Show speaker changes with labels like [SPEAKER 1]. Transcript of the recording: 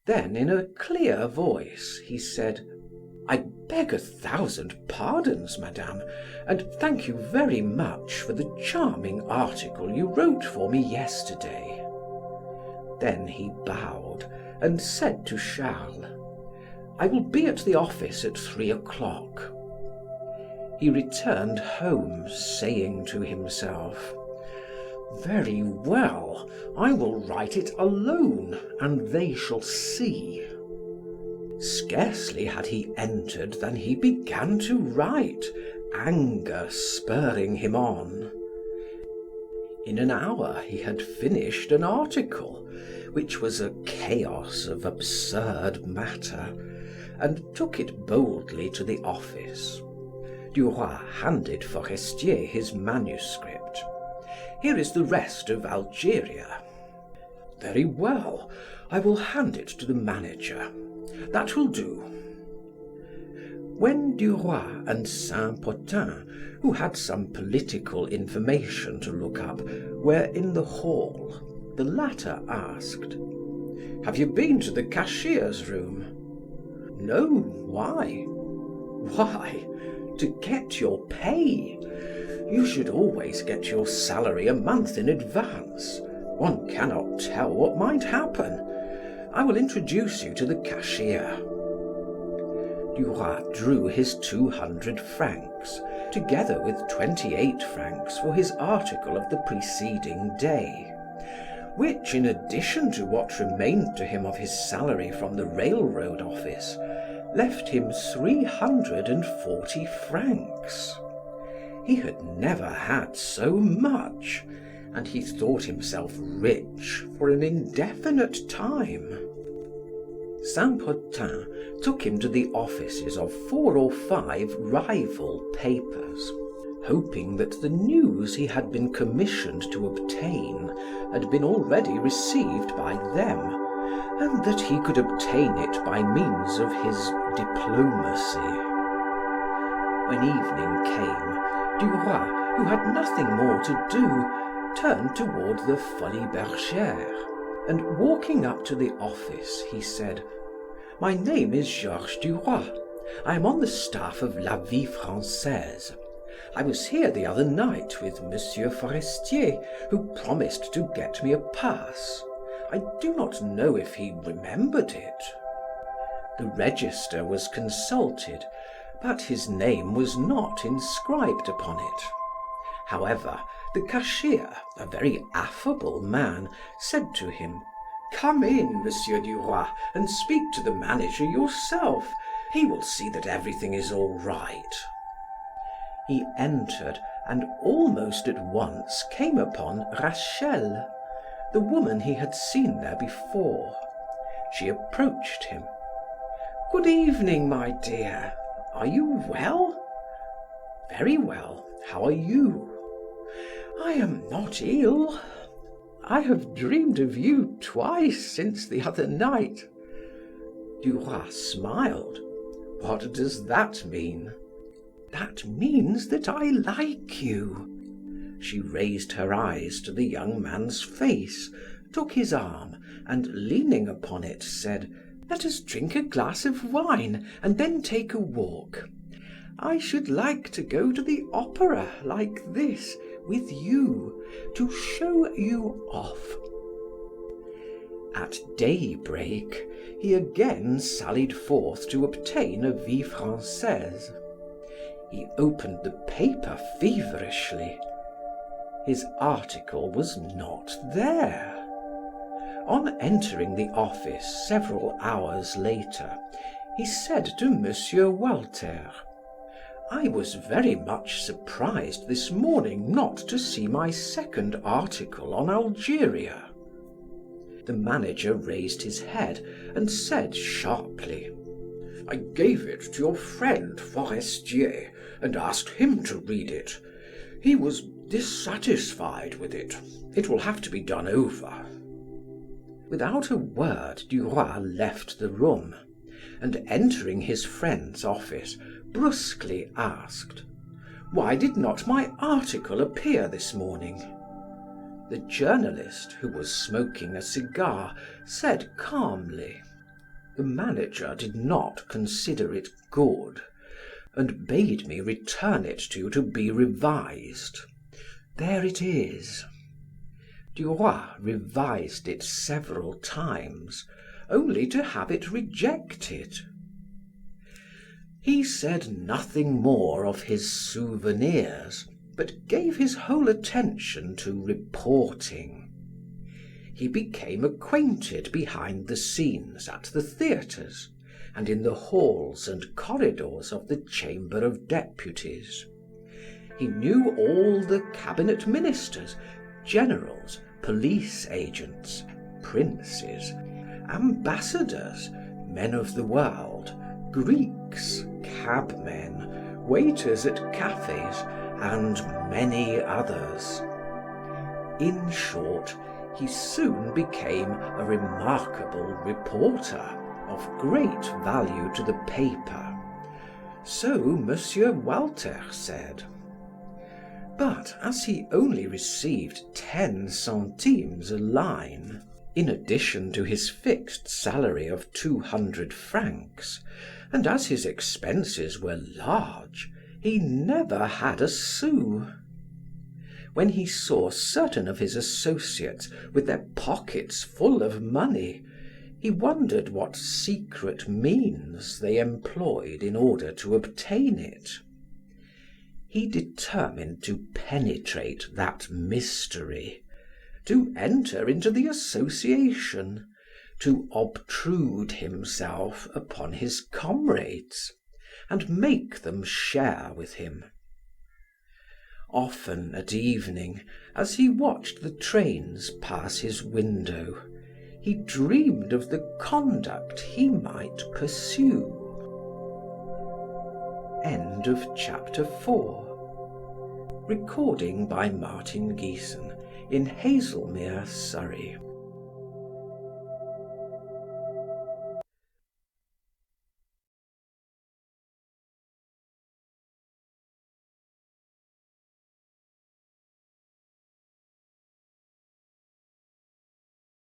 [SPEAKER 1] Then in a clear voice he said: "I beg 1,000 pardons, madame, and thank you very much for the charming article you wrote for me yesterday." Then he bowed and said to Charles: "I will be at the office at 3 o'clock." He returned home saying to himself: "Very well, I will write it alone, and they shall see." Scarcely had he entered than he began to write, anger spurring him on. In an hour he had finished an article, which was a chaos of absurd matter, and took it boldly to the office. Duroy handed Forestier his manuscript. "Here is the rest of Algeria." "Very well, I will hand it to the manager. That will do." When Duroy and Saint-Potin, who had some political information to look up, were in the hall, the latter asked: "Have you been to the cashier's room?" "No, why?" "Why? To get your pay. You should always get your salary a month in advance. One cannot tell what might happen. I will introduce you to the cashier." Duroy drew his 200 francs, together with 28 francs for his article of the preceding day, which, in addition to what remained to him of his salary from the railroad office, left him 340 francs. He had never had so much, and he thought himself rich for an indefinite time. Saint-Potin took him to the offices of 4 or 5 rival papers, hoping that the news he had been commissioned to obtain had been already received by them, and that he could obtain it by means of his diplomacy. When evening came, Duroy, who had nothing more to do, turned toward the Folies Bergère, and walking up to the office, he said: "My name is Georges Duroy. I am on the staff of La Vie Française. I was here the other night with Monsieur Forestier, who promised to get me a pass. I do not know if he remembered it." The register was consulted, but his name was not inscribed upon it. However, the cashier, a very affable man, said to him: "Come in, Monsieur Duroy, and speak to the manager yourself. He will see that everything is all right." He entered and almost at once came upon Rachel, the woman he had seen there before. She approached him. "Good evening, my dear. Are you well?" "Very well. How are you?" "I am not ill. I have dreamed of you twice since the other night." Duroy smiled. "What does that mean?" "That means that I like you." She raised her eyes to the young man's face, took his arm, and leaning upon it, said: "Let us drink a glass of wine and then take a walk. I should like to go to the opera like this, with you, to show you off." At daybreak, he again sallied forth to obtain a Vie Française. He opened the paper feverishly. His article was not there. On entering the office several hours later, he said to Monsieur Walter: "I was very much surprised this morning not to see my second article on Algeria." The manager raised his head and said sharply: "I gave it to your friend Forestier and asked him to read it. He was dissatisfied with it. It will have to be done over." Without a word, Duroy left the room, and entering his friend's office, brusquely asked: "Why did not my article appear this morning?" The journalist, who was smoking a cigar, said calmly: The manager did not consider it good, and bade me return it to you to be revised. There it is." Duroy revised it several times, only to have it rejected. He said nothing more of his souvenirs, but gave his whole attention to reporting. He became acquainted behind the scenes at the theaters and in the halls and corridors of the Chamber of Deputies. He knew all the cabinet ministers, generals, police agents, princes, ambassadors, men of the world, Greeks, cabmen, waiters at cafes, and many others. In short, he soon became a remarkable reporter of great value to the paper. So Monsieur Walter said. But as he only received 10 centimes a line, in addition to his fixed salary of 200 francs, and as his expenses were large, he never had a sou. When he saw certain of his associates with their pockets full of money, he wondered what secret means they employed in order to obtain it. He determined to penetrate that mystery, to enter into the association, to obtrude himself upon his comrades, and make them share with him. Often at evening, as he watched the trains pass his window, he dreamed of the conduct he might pursue. End of chapter 4. Recording by Martin Geeson in Hazelmere, Surrey.